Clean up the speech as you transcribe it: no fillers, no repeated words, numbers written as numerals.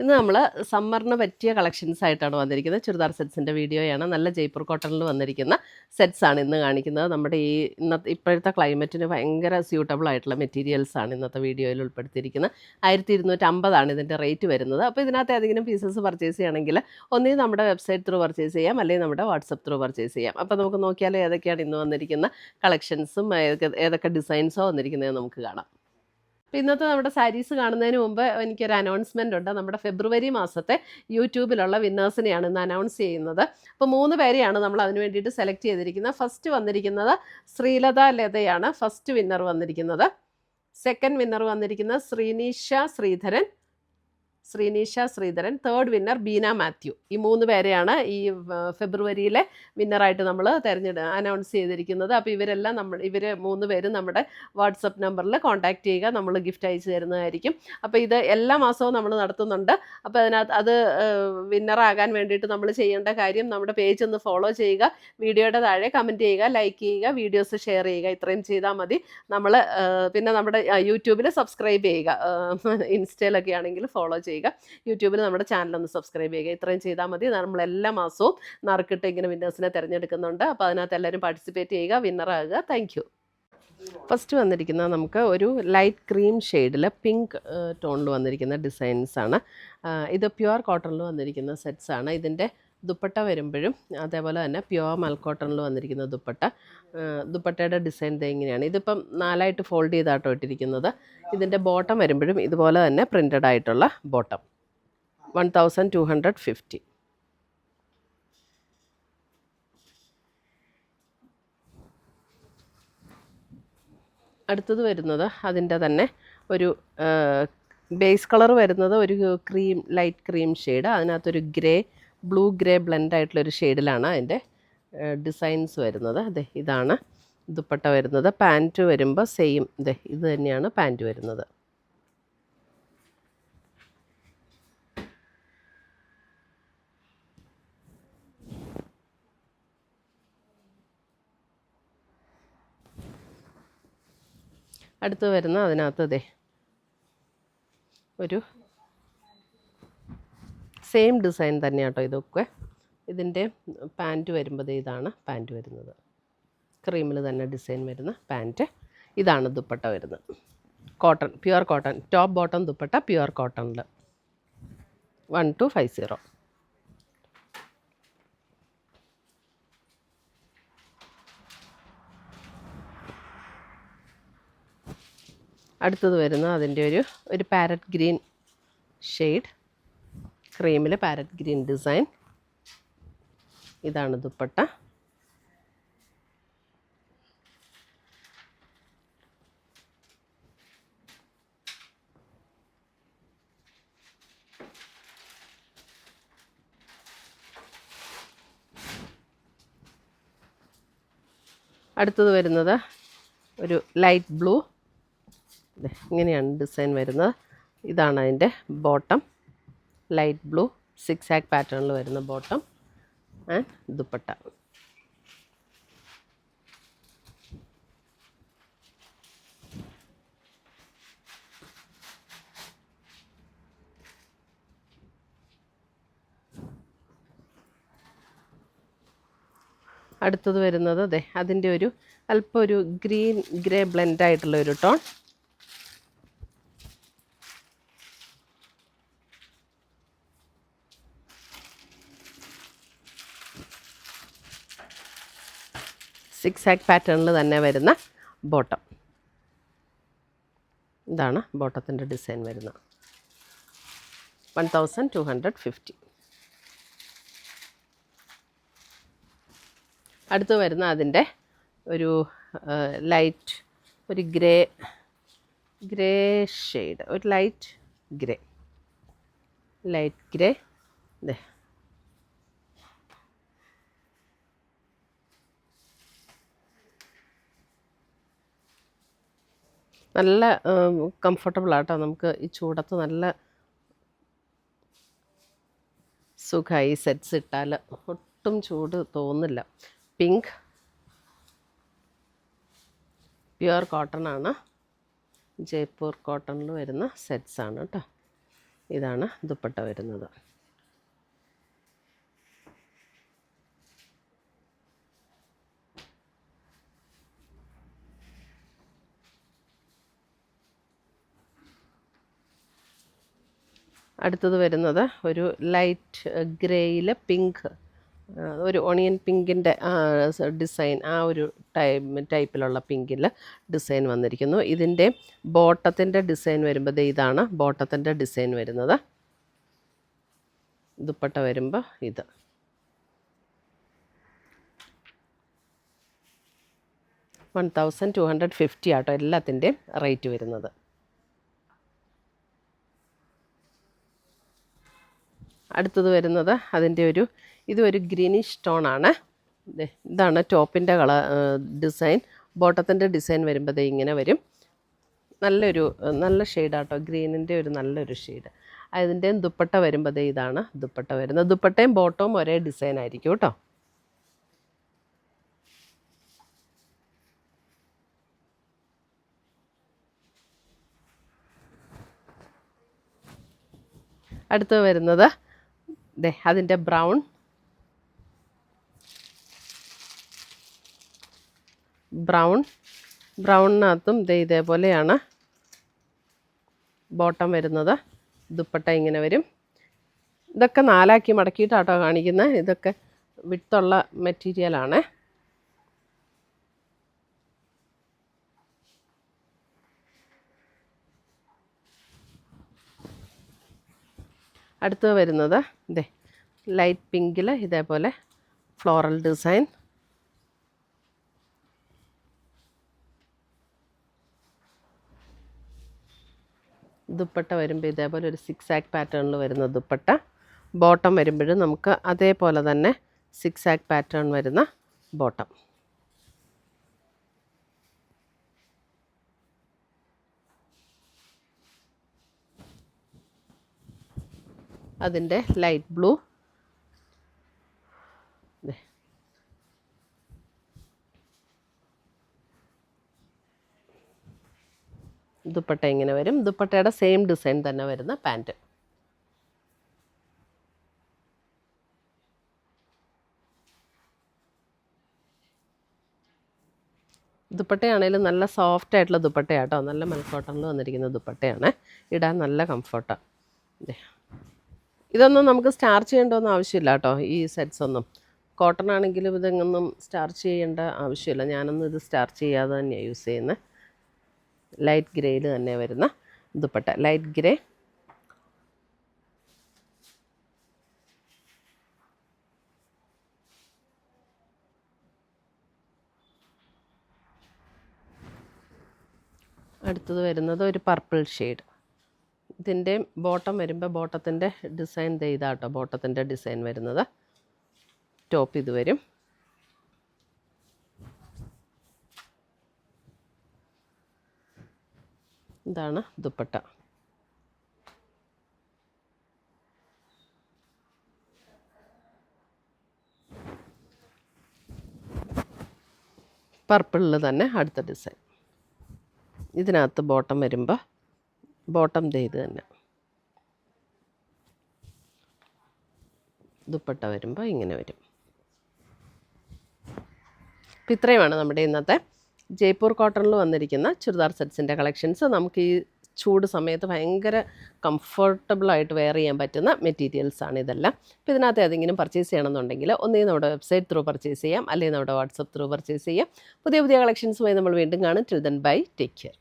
ഇന്ന് നമ്മൾ സമ്മറിന് പറ്റിയ കളക്ഷൻസ് ആയിട്ടാണ് വന്നിരിക്കുന്നത്. ചുരിദാർ സെറ്റ്സിൻ്റെ വീഡിയോയാണ്. നല്ല ജയ്പൂർ കോട്ടണിൽ വന്നിരിക്കുന്ന സെറ്റ്സാണ് ഇന്ന് കാണിക്കുന്നത്. നമ്മുടെ ഈ ഇപ്പോഴത്തെ ക്ലൈമറ്റിന് ഭയങ്കര സ്യൂട്ടബിൾ ആയിട്ടുള്ള മെറ്റീരിയൽസാണ് ഇന്നത്തെ വീഡിയോയിൽ ഉൾപ്പെടുത്തിയിരിക്കുന്നത്. 1250 ഇതിൻ്റെ റേറ്റ് വരുന്നത്. അപ്പോൾ ഇതിനകത്ത് ഏതെങ്കിലും പീസസ് പർച്ചേസ് ചെയ്യണമെങ്കിൽ ഒന്നുകിൽ നമ്മുടെ വെബ്സൈറ്റ് ത്രൂ പർച്ചേസ് ചെയ്യാം, അല്ലെങ്കിൽ നമ്മുടെ വാട്സപ്പ് ത്രൂ പർച്ചേസ് ചെയ്യാം. അപ്പോൾ നമുക്ക് നോക്കിയാൽ ഏതൊക്കെയാണ് ഇന്ന് വന്നിരിക്കുന്ന കളക്ഷൻസും ഏതൊക്കെ ഡിസൈൻസോ വന്നിരിക്കുന്നത് നമുക്ക് കാണാം. അപ്പോൾ ഇന്നത്തെ നമ്മുടെ സാരീസ് കാണുന്നതിന് മുമ്പ് എനിക്കൊരു അനൗൺസ്മെൻ്റ് ഉണ്ട്. നമ്മുടെ ഫെബ്രുവരി മാസത്തെ യൂട്യൂബിലുള്ള വിന്നേഴ്സിനെയാണ് ഇന്ന് അനൗൺസ് ചെയ്യുന്നത്. അപ്പോൾ 3 പേരെയാണ് നമ്മൾ അതിന് വേണ്ടിയിട്ട് സെലക്ട് ചെയ്തിരിക്കുന്നത്. ഫസ്റ്റ് വന്നിരിക്കുന്നത് ശ്രീലത ലതയാണ് ഫസ്റ്റ് വിന്നർ വന്നിരിക്കുന്നത്. സെക്കൻഡ് വിന്നർ വന്നിരിക്കുന്നത് ശ്രീനീഷ ശ്രീധരൻ. Third winner Beena Mathew. ഈ 3 പേരെയാണ് ഈ ഫെബ്രുവരിയിലെ വിന്നറായിട്ട് നമ്മൾ അനൗൺസ് ചെയ്തിരിക്കുന്നത്. അപ്പോൾ ഇവർ 3 പേരും നമ്മുടെ വാട്സപ്പ് നമ്പറിൽ കോൺടാക്റ്റ് ചെയ്യുക, നമ്മൾ ഗിഫ്റ്റ് അയച്ചു തരുന്നതായിരിക്കും. അപ്പോൾ ഇത് എല്ലാ മാസവും നമ്മൾ നടത്തുന്നുണ്ട്. അപ്പോൾ അത് വിന്നറാകാൻ വേണ്ടിയിട്ട് നമ്മൾ ചെയ്യേണ്ട കാര്യം നമ്മുടെ പേജ് ഒന്ന് ഫോളോ ചെയ്യുക, വീഡിയോയുടെ താഴെ കമൻറ്റ് ചെയ്യുക, ലൈക്ക് ചെയ്യുക, വീഡിയോസ് ഷെയർ ചെയ്യുക. ഇത്രയും ചെയ്താൽ മതി. പിന്നെ നമ്മുടെ യൂട്യൂബിൽ സബ്സ്ക്രൈബ് ചെയ്യുക, ഇൻസ്റ്റയിലൊക്കെ ആണെങ്കിൽ ഫോളോ ചെയ്യുക, യൂട്യൂബിൽ നമ്മുടെ ചാനലൊന്ന് സബ്സ്ക്രൈബ് ചെയ്യുക. ഇത്രയും ചെയ്താൽ മതി. നമ്മൾ എല്ലാ മാസവും നറുക്കിട്ട് ഇങ്ങനെ വിന്നേഴ്സിനെ തിരഞ്ഞെടുക്കുന്നുണ്ട്. അപ്പോൾ അതിനകത്ത് എല്ലാവരും പാർട്ടിസിപ്പേറ്റ് ചെയ്യുക, വിന്നറാകുക. Thank you. ഫസ്റ്റ് വന്നിരിക്കുന്നത് നമുക്ക് ഒരു ലൈറ്റ് ക്രീം ഷെയ്ഡിൽ പിങ്ക് ടോണിൽ വന്നിരിക്കുന്ന ഡിസൈൻസാണ്. ഇത് പ്യുവർ കോട്ടണിൽ വന്നിരിക്കുന്ന സെറ്റ്സാണ്. ഇതിൻ്റെ ദുപ്പട്ട വരുമ്പോഴും അതേപോലെ തന്നെ പ്യുവർ മൽക്കോട്ടണിൽ വന്നിരിക്കുന്ന ദുപ്പട്ടയുടെ ഡിസൈൻ ഇങ്ങനെയാണ്. ഇതിപ്പം 4ആയിട്ട് ഫോൾഡ് ചെയ്താട്ടോ ഇട്ടിരിക്കുന്നത്. ഇതിൻ്റെ ബോട്ടം വരുമ്പോഴും ഇതുപോലെ തന്നെ പ്രിൻ്റഡ് ആയിട്ടുള്ള ബോട്ടം. 1250. അടുത്തത് വരുന്നത് അതിൻ്റെ തന്നെ ഒരു ബേസ് കളർ വരുന്നത് ഒരു ലൈറ്റ് ക്രീം ഷെയ്ഡ്. അതിനകത്തൊരു ബ്ലൂ ഗ്രേ ബ്ലെൻഡ് ആയിട്ടുള്ളൊരു ഷെയ്ഡിലാണ് അതിൻ്റെ ഡിസൈൻസ് വരുന്നത്. ഇതാണ് ദുപ്പട്ട വരുന്നത്. പാൻറ്റ് വരുമ്പോൾ സെയിം ഇത് തന്നെയാണ് പാൻറ്റ് വരുന്നത്. അടുത്ത് വരുന്ന അതിനകത്ത് ഒരു സെയിം ഡിസൈൻ തന്നെയാട്ടോ ഇതൊക്കെ. ഇതിൻ്റെ പാൻറ്റ് വരുമ്പോൾ ഇതാണ് പാൻറ്റ് വരുന്നത്. ക്രീമിൽ തന്നെ ഡിസൈൻ വരുന്ന പാൻറ്റ്. ഇതാണ് ദുപ്പട്ട വരുന്നത്. Cotton, pure cotton, top bottom dupatta pure കോട്ടണിൽ. 1250. അടുത്തത് വരുന്നത് അതിൻ്റെ ഒരു പാരറ്റ് ഗ്രീൻ ഷെയ്ഡ്, ക്രീമിൽ പാരറ്റ് ഗ്രീൻ ഡിസൈൻ. ഇതാണ് ദുപ്പട്ട. അടുത്തത് വരുന്നത് ഒരു ലൈറ്റ് ബ്ലൂ. ഇങ്ങനെയാണ് ഡിസൈൻ വരുന്നത്. ഇതാണ് അതിൻ്റെ ബോട്ടം. ലൈറ്റ് ബ്ലൂ 6 ആക്ക് പാറ്റേണിൽ വരുന്ന ബോട്ടം ആൻഡ് ദുപ്പട്ട. അടുത്തത് വരുന്നത് അതിൻ്റെ അല്പം ഒരു ഗ്രേ ബ്ലെൻഡ് ആയിട്ടുള്ള ഒരു ടോൺ. സിക്സാക്ക് പാറ്റേണിൽ തന്നെ വരുന്ന ബോട്ടം. ഇതാണ് ബോട്ടത്തിൻ്റെ ഡിസൈൻ വരുന്നത്. 1250. അടുത്ത് വരുന്ന അതിൻ്റെ ഒരു ലൈറ്റ് ഗ്രേ ഷെയ്ഡ്, ഒരു ലൈറ്റ് ഗ്രേ നല്ല കംഫർട്ടബിളാട്ടോ. നമുക്ക് ഈ ചൂടത്ത് നല്ല സുഖമായി സെറ്റ്സ് ഇട്ടാൽ ഒട്ടും ചൂട് തോന്നില്ല. പിങ്ക് പ്യുവർ കോട്ടൺ ആണ്, ജയ്പൂർ കോട്ടണിൽ വരുന്ന സെറ്റ്സാണ് കേട്ടോ. ഇതാണ് ദുപ്പട്ട വരുന്നത്. അടുത്തത് വരുന്നത് ഒരു ലൈറ്റ് ഗ്രേയിൽ പിങ്ക്, ഒരു ഓണിയൻ പിങ്കിൻ്റെ ഡിസൈൻ, ആ ഒരു ടൈപ്പിലുള്ള പിങ്കിൽ ഡിസൈൻ വന്നിരിക്കുന്നു. ഇതിൻ്റെ ബോട്ടത്തിൻ്റെ ഡിസൈൻ വരുമ്പോൾ ഇതാണ് ബോട്ടത്തിൻ്റെ ഡിസൈൻ വരുന്നത്. ദുപ്പട്ട വരുമ്പോൾ ഇത്. $1250 ആട്ടോ എല്ലാത്തിൻ്റെയും റേറ്റ് വരുന്നത്. അടുത്തത് വരുന്നത് അതിൻ്റെ ഇതൊരു ഗ്രീനിഷ് ടോണാണ്. ഇതാണ് ടോപ്പിൻ്റെ ഡിസൈൻ. ബോട്ടത്തിൻ്റെ ഡിസൈൻ വരുമ്പോൾ ഇങ്ങനെ വരും. നല്ല ഷെയ്ഡാട്ടോ, ഗ്രീനിൻ്റെ നല്ലൊരു ഷെയ്ഡ്. അതിൻ്റെയും ദുപ്പട്ട വരുമ്പോൾ ഇതാണ് ദുപ്പട്ട വരുന്നത്. ദുപ്പട്ടയും ബോട്ടവും ഒരേ ഡിസൈൻ ആയിരിക്കും കേട്ടോ. അടുത്ത് വരുന്നത് അതിൻ്റെ ബ്രൗണിനകത്തും ഇതേപോലെയാണ് ബോട്ടം വരുന്നത്. ദുപ്പട്ട ഇങ്ങനെ വരും. ഇതൊക്കെ 4 മടക്കിയിട്ടാട്ടോ കാണിക്കുന്നത്. ഇതൊക്കെ വിട്ടുള്ള മെറ്റീരിയലാണ്. അടുത്ത് വരുന്നത് ലൈറ്റ് പിങ്കിൽ ഇതേപോലെ ഫ്ലോറൽ ഡിസൈൻ. ദുപ്പട്ട വരുമ്പോൾ ഇതേപോലെ ഒരു 6 ആക്ക് പാറ്റേണിൽ വരുന്ന ദുപ്പട്ട. ബോട്ടം വരുമ്പോഴും നമുക്ക് അതേപോലെ തന്നെ 6 ആക്ക് പാറ്റേൺ വരുന്ന ബോട്ടം. അതിൻ്റെ ലൈറ്റ് ബ്ലൂ. ദുപ്പട്ട ഇങ്ങനെ വരും. ദുപ്പട്ടയുടെ സെയിം ഡിസൈൻ തന്നെ വരുന്ന പാൻറ്റ്. ദുപ്പട്ടയാണേലും നല്ല സോഫ്റ്റ് ആയിട്ടുള്ള ദുപ്പട്ടയാട്ടോ. നല്ല മൽക്കോട്ടണിൽ വന്നിരിക്കുന്ന ദുപ്പട്ടയാണ്. ഇടാൻ നല്ല കംഫർട്ടാണ്. ഇതൊന്നും നമുക്ക് സ്റ്റാർച്ച് ചെയ്യേണ്ടതൊന്നും ആവശ്യമില്ല കേട്ടോ. ഈ സെറ്റ്സ് ഒന്നും കോട്ടൺ ആണെങ്കിലും ഇതൊന്നും സ്റ്റാർച്ച് ചെയ്യേണ്ട ആവശ്യമില്ല. ഞാനൊന്നും ഇത് സ്റ്റാർച്ച് ചെയ്യാതെ തന്നെയാണ് യൂസ് ചെയ്യുന്നത്. ലൈറ്റ് ഗ്രേയിൽ തന്നെ വരുന്ന ദുപ്പട്ട. Light grey. അടുത്തത് വരുന്നത് ഒരു പർപ്പിൾ ഷെയ്ഡ്. ഇതിൻ്റെ ബോട്ടം വരുമ്പോൾ ബോട്ടത്തിൻ്റെ ഡിസൈൻ ഇതാട്ടോ. ബോട്ടത്തിൻ്റെ ഡിസൈൻ വരുന്നത്. ടോപ്പ് ഇത് വരും. ഇതാണ് ദുപ്പട്ട. പർപ്പിളിൽ തന്നെ അടുത്ത ഡിസൈൻ. ഇതിനകത്ത് ബോട്ടം വരുമ്പോൾ ബോട്ടം ഇത് തന്നെ. ദുപ്പട്ട വരുമ്പോൾ ഇങ്ങനെ വരും. അപ്പം ഇത്രയുമാണ് നമ്മുടെ ഇന്നത്തെ ജയ്പൂർ കോട്ടണിൽ വന്നിരിക്കുന്ന ചുരിദാർ സെറ്റ്സിൻ്റെ കളക്ഷൻസ്. നമുക്ക് ഈ ചൂട് സമയത്ത് ഭയങ്കര കംഫർട്ടബിളായിട്ട് വെയർ ചെയ്യാൻ പറ്റുന്ന മെറ്റീരിയൽസാണ് ഇതെല്ലാം. അപ്പോൾ ഇതിനകത്ത് ഏതെങ്കിലും പർച്ചേസ് ചെയ്യണമെന്നുണ്ടെങ്കിൽ ഒന്നുകിൽ നമ്മുടെ വെബ്സൈറ്റ് ത്രൂ പർച്ചേസ് ചെയ്യാം, അല്ലെങ്കിൽ നമ്മുടെ വാട്സപ്പ് ത്രൂ പർച്ചേസ് ചെയ്യാം. പുതിയ കളക്ഷൻസുമായി നമ്മൾ വീണ്ടും കാണും. Till then bye, take care.